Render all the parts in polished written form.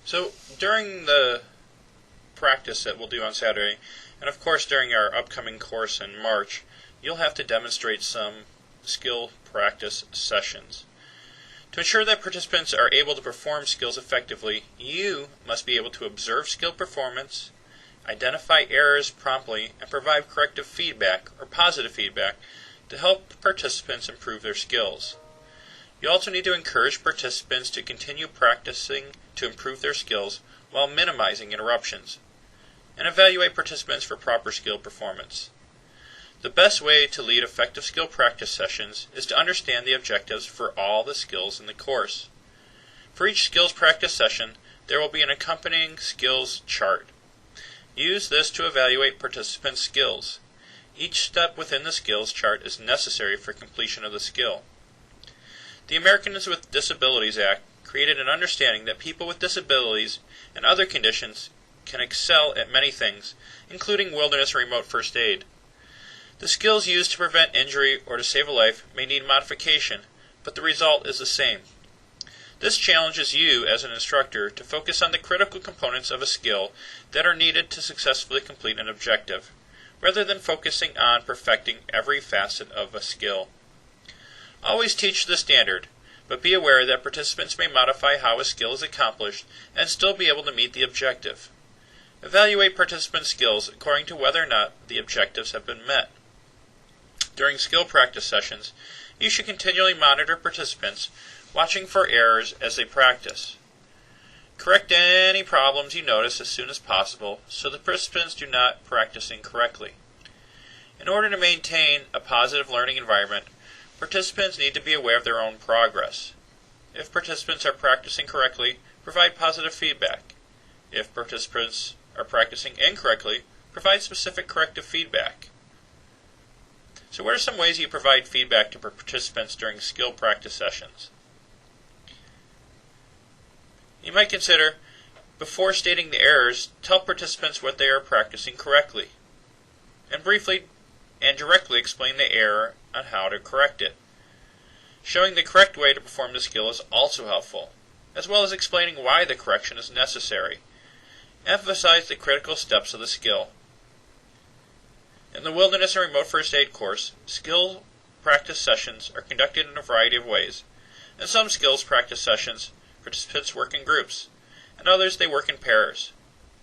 So during the practice that we'll do on Saturday, and of course during our upcoming course in March, you'll have to demonstrate some skill practice sessions. To ensure that participants are able to perform skills effectively, you must be able to observe skill performance, identify errors promptly, and provide corrective feedback or positive feedback to help participants improve their skills. You also need to encourage participants to continue practicing to improve their skills while minimizing interruptions, and evaluate participants for proper skill performance. The best way to lead effective skill practice sessions is to understand the objectives for all the skills in the course. For each skills practice session, there will be an accompanying skills chart. Use this to evaluate participants' skills. Each step within the skills chart is necessary for completion of the skill. The Americans with Disabilities Act created an understanding that people with disabilities and other conditions can excel at many things, including wilderness and remote first aid. The skills used to prevent injury or to save a life may need modification, but the result is the same. This challenges you as an instructor to focus on the critical components of a skill that are needed to successfully complete an objective, rather than focusing on perfecting every facet of a skill. Always teach the standard, but be aware that participants may modify how a skill is accomplished and still be able to meet the objective. Evaluate participants' skills according to whether or not the objectives have been met. During skill practice sessions, you should continually monitor participants, watching for errors as they practice. Correct any problems you notice as soon as possible so the participants do not practice incorrectly. In order to maintain a positive learning environment, participants need to be aware of their own progress. If participants are practicing correctly, provide positive feedback. If participants are practicing incorrectly, provide specific corrective feedback. So what are some ways you provide feedback to participants during skill practice sessions? You might consider, before stating the errors, tell participants what they are practicing correctly, and briefly and directly explain the error on how to correct it. Showing the correct way to perform the skill is also helpful, as well as explaining why the correction is necessary. Emphasize the critical steps of the skill. In the Wilderness and Remote First Aid course, skill practice sessions are conducted in a variety of ways. In some skills practice sessions, participants work in groups, and others they work in pairs.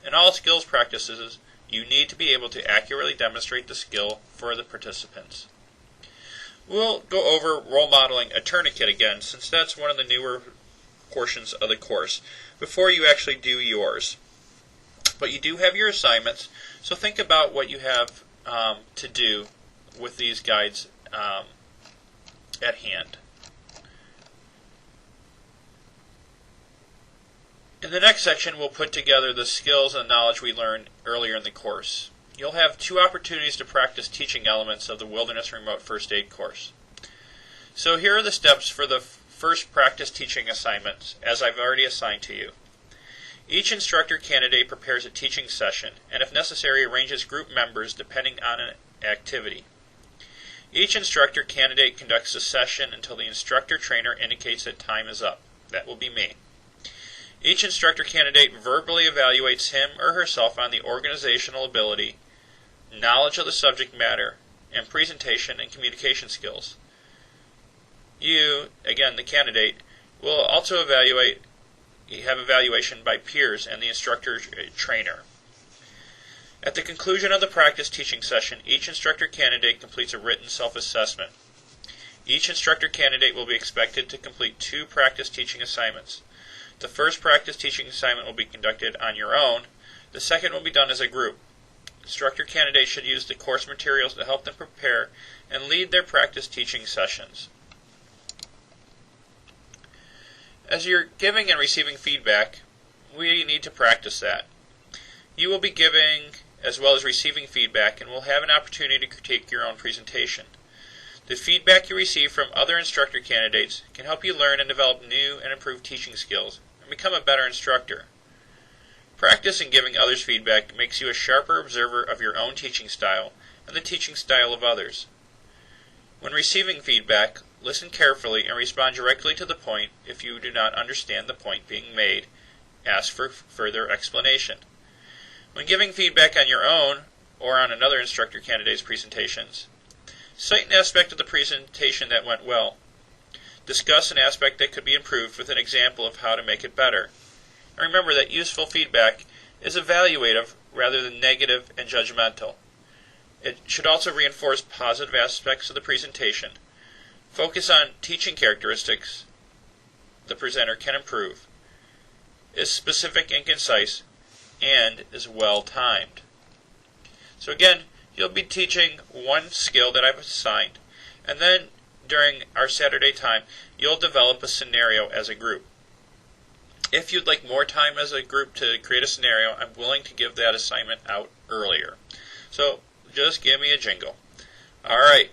In all skills practices, you need to be able to accurately demonstrate the skill for the participants. We'll go over role modeling a tourniquet again, since that's one of the newer portions of the course, before you actually do yours. But you do have your assignments, so think about what you have to do with these guides at hand. In the next section, we'll put together the skills and knowledge we learned earlier in the course. You'll have 2 opportunities to practice teaching elements of the Wilderness Remote First Aid course. So here are the steps for the first practice teaching assignments, as I've already assigned to you. Each instructor candidate prepares a teaching session, and if necessary, arranges group members depending on an activity. Each instructor candidate conducts a session until the instructor trainer indicates that time is up. That will be me. Each instructor candidate verbally evaluates him or herself on the organizational ability, knowledge of the subject matter, and presentation and communication skills. You, again the candidate, will also have evaluation by peers and the instructor trainer. At the conclusion of the practice teaching session, each instructor candidate completes a written self-assessment. Each instructor candidate will be expected to complete 2 practice teaching assignments. The first practice teaching assignment will be conducted on your own. The second will be done as a group. Instructor candidates should use the course materials to help them prepare and lead their practice teaching sessions. As you're giving and receiving feedback, we need to practice that. You will be giving as well as receiving feedback and will have an opportunity to critique your own presentation. The feedback you receive from other instructor candidates can help you learn and develop new and improved teaching skills and become a better instructor. Practice in giving others feedback makes you a sharper observer of your own teaching style and the teaching style of others. When receiving feedback, listen carefully and respond directly to the point if you do not understand the point being made, ask for further explanation. When giving feedback on your own or on another instructor candidate's presentations, cite an aspect of the presentation that went well. Discuss an aspect that could be improved with an example of how to make it better. And remember that useful feedback is evaluative rather than negative and judgmental. It should also reinforce positive aspects of the presentation. Focus on teaching characteristics the presenter can improve, is specific and concise, and is well timed. So again, you'll be teaching one skill that I've assigned, and then during our Saturday time, you'll develop a scenario as a group. If you'd like more time as a group to create a scenario, I'm willing to give that assignment out earlier. So just give me a jingle. All right.